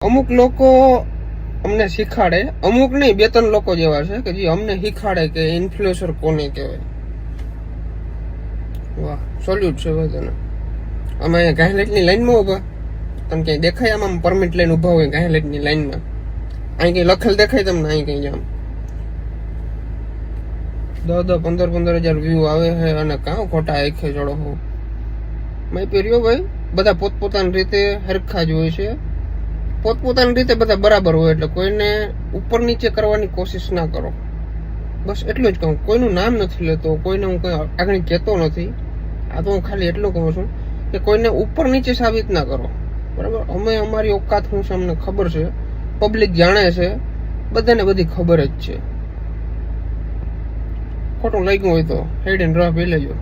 અમુક લોકો અમને શીખાડે, અમુક નહીં, 2-3 લોકો જેવા છે કે જે અમને શીખાડે કે ઇન્ફ્લુએન્સર કોને કહેવાય. વાહ, સોલ્યુટ છે ભાઈ તને. અમે અહીંયા ગાયલેટની લાઈનમાં ઉભા, તમને ક્યાંય દેખાય આમ પરમિટ લઈને ઉભા હોય ગાયલેટની લાઈનમાં? અહીં કઈ લખેલ દેખાય તમને? અહીં કઈ આમ 10-15 હજાર વ્યૂ આવે છે અને કાં ખોટા આંખે ચડો હો. મેં પહેર્યો ભાઈ, બધા પોતપોતાની રીતે હરખા જ હોય છે, પોતપોતાની રીતે બધા બરાબર હોય, એટલે કોઈને ઉપર નીચે કરવાની કોશિશ ના કરો. બસ એટલું જ કહું. કોઈનું નામ નથી લેતો, કોઈને હું કોઈ આગળ કહેતો નથી. આ તો હું ખાલી એટલું કહું છું કે કોઈને ઉપર નીચે સાબિત ના કરો, બરાબર? અમે અમારી ઓકાત શું છે અમને ખબર છે, પબ્લિક જાણે છે, બધાને બધી ખબર જ છે. ખોટું લાગ્યું હોય તો હેડ એન્ડ રફ પી લેજો.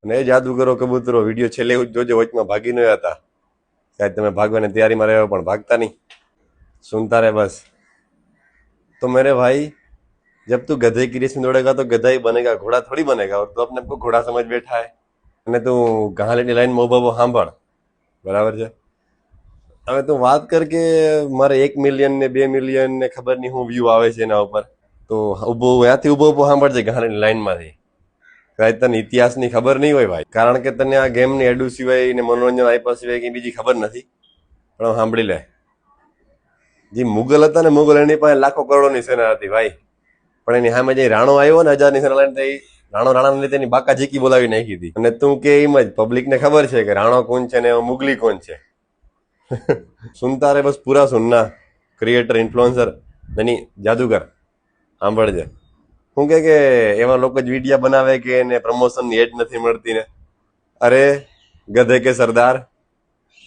અને જાદુગરો કબૂતરો વિડીયો છેલ્લે જોજો, વચમાં ભાગી ન હતા. શાયદ તમે ભાગવાની તૈયારીમાં રહ્યો પણ ભાગતા नहीं, सुनता रहे बस. तो मेरे भाई, जब तू गधे की रेस में दौड़ेगा तो गधा ही बनेगा, घोड़ा थोड़ी बनेगा. और तू अपने को घोड़ा समझ बैठा है અને તું ગાહલેટની લાઈનમાં ઉભો સાંભળ, બરાબર છે? હવે તું વાત કર કે મારે 1 મિલિયન ને 2 મિલિયન ને ખબર નહીં હું વ્યૂ આવે છે એના ઉપર, તો ઉભો ત્યાંથી ઉભો સાંભળજે ગાહલેટની લાઈનમાંથી. કદાચ તને ઇતિહાસની ખબર નહીં હોય ભાઈ, કારણ કે તને આ ગેમની એડુ સિવાય ને મનોરંજન આપ્યા સિવાય કઈ બીજી ખબર નથી. પણ સાંભળી લે, જે મુગલ હતા ને, મુગલ એની પાસે લાખો કરોડોની સેના હતી ભાઈ, પણ એની સામે જે રાણો આવ્યો ને 1000ની સેના લઈને, રાણો રાણાને લીધે એની બાકા ઝીકી બોલાવી નાખી હતી. અને તું કે એમ જ પબ્લિકને ખબર છે કે રાણો કોણ છે ને મુગલી કોણ છે. સુનતા રે બસ, પૂરા સુનના. ક્રિએટર, ઇન્ફ્લુએન્સર નહીં, જાદુગર. સાંભળજે. શું કે એવા લોકો જ વિડીયા બનાવે કે એને પ્રમોશનની એડ નથી મળતી ને. અરે ગધે કે સરદાર,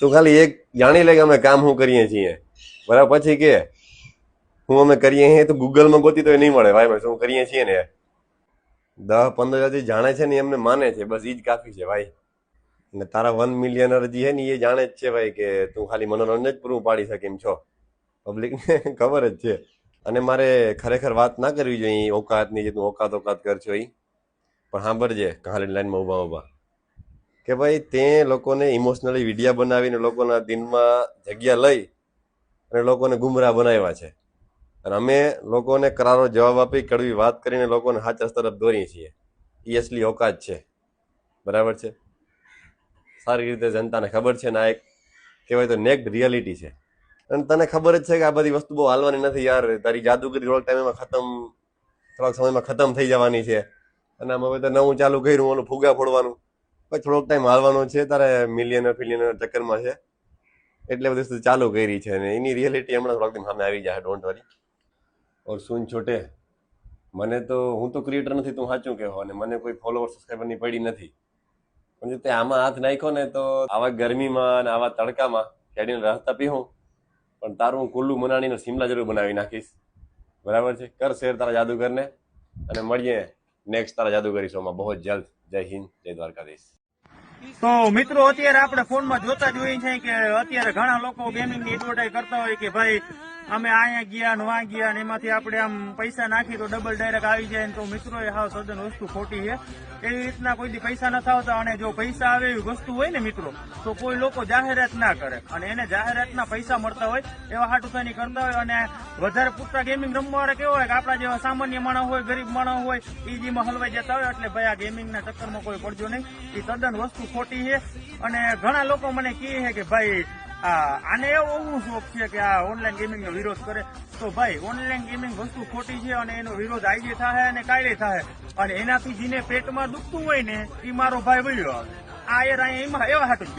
તું ખાલી એક જાણી લે કે અમે કામ શું કરીએ છીએ, બરાબર? પછી કે હું અમે કરીએ છીએ તો ગૂગલમાં ગોતી તો નહીં મળે ભાઈ, શું કરીએ છીએ ને. 10-15 હજાર જાણે છે ને એમને માને છે, બસ એ જ કાફી છે ભાઈ. ને તારા 1 મિલિયનર જે છે ને એ જાણે જ છે ભાઈ કે તું ખાલી મનોરંજન જ પૂરું પાડી શકે એમ છો. પબ્લિકને ખબર જ છે. અને મારે ખરેખર વાત ના કરવી જોઈએ ઓકાતની, જે તું ઓકાત કરશો એ. પણ સાંભળજે ગાહલેટની લાઈનમાં ઉભા કે ભાઈ તે લોકોને ઇમોશનલી વિડીયા બનાવીને લોકોના દિનમાં જગ્યા લઈ અને લોકોને ગુમરાહ બનાવ્યા છે. અને અમે લોકોને કરારો જવાબ આપી, કડવી વાત કરીને લોકોને સાચા તરફ દોરીએ છીએ. એ અસલી ઓકાત છે, બરાબર છે? સારી રીતે જનતાને ખબર છે ને આ એક કહેવાય તો નેક્ડ રિયાલિટી છે. અને તને ખબર જ છે કે આ બધી વસ્તુ બહુ હાલવાની નથી યાર. તારી જાદુગરી થોડાક ટાઈમમાં થોડાક સમયમાં ખતમ થઈ જવાની છે. અને આમ હવે તો નવું ચાલુ કર્યું, ઓલું ફુગા ફોડવાનું, પછી થોડોક ટાઈમ હાલવાનો છે. તારે મિલિયનર ફિલિયનર ચક્કરમાં છે એટલે બધી વસ્તુ ચાલુ કરી છે. અને એની રિયાલિટી હમણાં થોડાક ટાઈમ સામે આવી જાય, ડોન્ટ વરી. ઓર સુન છોટે, મને તો, હું તો ક્રિએટર નથી, તું સાચું કહેવો, અને મને કોઈ ફોલોવર સબસ્ક્રાઈબરની પડી નથી. પણ જો તે આમાં હાથ નાખ્યો ને તો આવા ગરમીમાં અને આવા તડકામાં ખેડીને રહેતા પીવું, પણ તારું હું કુલ્લુ મનાલીને શિમલા જરૂર બનાવી નાખીશ, બરાબર છે? કર શેર તારા જાદુગરને, અને મળીએ નેક્સ્ટ તારા જાદુગરી શોમાં બહુ જલ્દ. જય હિન્દ, જય દ્વારકાધીશ. તો મિત્રો, અત્યારે આપણે ફોનમાં જોતા જોઈએ છે કે અત્યારે ઘણા લોકો ગેમિંગની એડવર્ટાઈઝ કરતા હોય કે ભાઈ અમે અહીંયા ગયા ને વાં ગયા ને એમાંથી આપણે આમ પૈસા નાખી તો ડબલ ડાયરેક્ટ આવી જાય. તો મિત્રો, એ હાવ સદન વસ્તુ ખોટી છે. એવી રીતના કોઈ પૈસા નથી આવતા. અને જો પૈસા આવે એવી વસ્તુ હોય ને મિત્રો, તો કોઈ લોકો જાહેરાત ના કરે, અને એને જાહેરાતના પૈસા મળતા હોય એવા હાટુસાની કરતા હોય. અને વધારે પૂરતા ગેમિંગ રમવાવાળા કેવા હોય કે આપણા જેવા સામાન્ય માણસ હોય, ગરીબ માણસ હોય, ઈજીમાં હલવાઈ જતા હોય. એટલે ભાઈ આ ગેમિંગના ચક્કરમાં કોઈ પડજો નહીં, એ તદ્દન વસ્તુ ખોટી છે. અને ઘણા લોકો મને કહે છે કે ભાઈ આને એવો શું શોખ છે કે આ ઓનલાઈન ગેમિંગ નો વિરોધ કરે. તો ભાઈ ઓનલાઈન ગેમિંગ વસ્તુ ખોટી છે, અને એનો વિરોધ આજે થાય અને કાલે થાય. અને એનાથી જેને પેટમાં દુખતું હોય ને એ મારો ભાઈ વળ્યો આવે. આ યાર અહીંયા એમાં એવા હાટું જ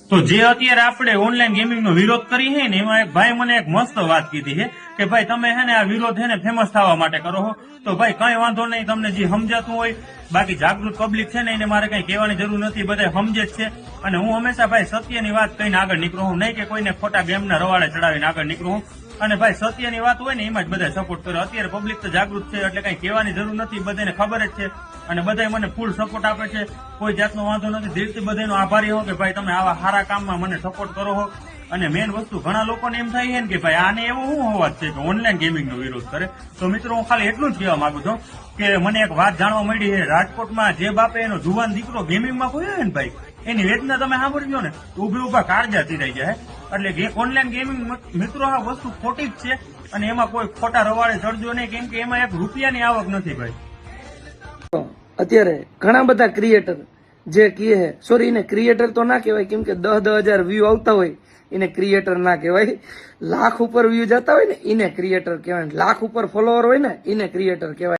તો જે અત્યારે આપણે ઓનલાઈન ગેમિંગ નો વિરોધ કરી છે ને, એમાં એક ભાઈ મને એક મસ્ત વાત કીધી છે કે ભાઈ તમે હે ને આ વિરોધ હે ને ફેમસ થવા માટે કરો છો. તો ભાઈ કઈ વાંધો નહીં, તમને જે સમજાતું હોય. બાકી જાગૃત પબ્લિક છે ને એને મારે કઈ કહેવાની જરૂર નથી, બધા સમજે જ છે. અને હું હંમેશા ભાઈ સત્યની વાત કહીને આગળ નીકળું હું, નહીં કે કોઈને ખોટા ગેમના રવાડે ચડાવીને આગળ નીકળું. અને ભાઈ સત્યની વાત હોય ને એમાં જ બધા સપોર્ટ કરે. અત્યારે પબ્લિક તો જાગૃત છે એટલે કઈ કહેવાની જરૂર નથી, બધાને ખબર જ છે. અને બધાય મને ફૂલ સપોર્ટ આપે છે, કોઈ જાતનો વાંધો નથી. દિલથી બધાનો આભારી હો કે ભાઈ તમે આવા સારા કામમાં મને સપોર્ટ કરો છો. અને મેન વસ્તુ ઘણા લોકોને એમ થાય છે ને કે ભાઈ આને એવું શું હોવા છે કે ઓનલાઈન ગેમિંગ નો વિરોધ કરે. તો મિત્રો હું ખાલી એટલું જ કહેવા માંગુ છું કે મને એક વાત જાણવા મળી છે, રાજકોટમાં જે બાપે એનો જુવાન દીકરો ગેમિંગમાં ખોયો ને ભાઈ, એની વેદના તમે સાંભળજો ને ઉભા કાળજા થઈ જાય. એટલે ઓનલાઈન ગેમિંગ મિત્રો આ વસ્તુ ખોટી જ છે અને એમાં કોઈ ખોટા રવાડે ચડજો નહીં, કેમ કે એમાં એક રૂપિયાની આવક નથી ભાઈ. અત્યારે ઘણા બધા ક્રિએટર જે કહે, સોરી એને ક્રિએટર તો ના કહેવાય, કેમ કે 10,000 વ્યૂ આવતા હોય એને ક્રિએટર ના કહેવાય. લાખ ઉપર વ્યૂ જતા હોય ને એને ક્રિએટર કહેવાય, લાખ ઉપર ફોલોવર હોય ને એને ક્રિએટર કહેવાય.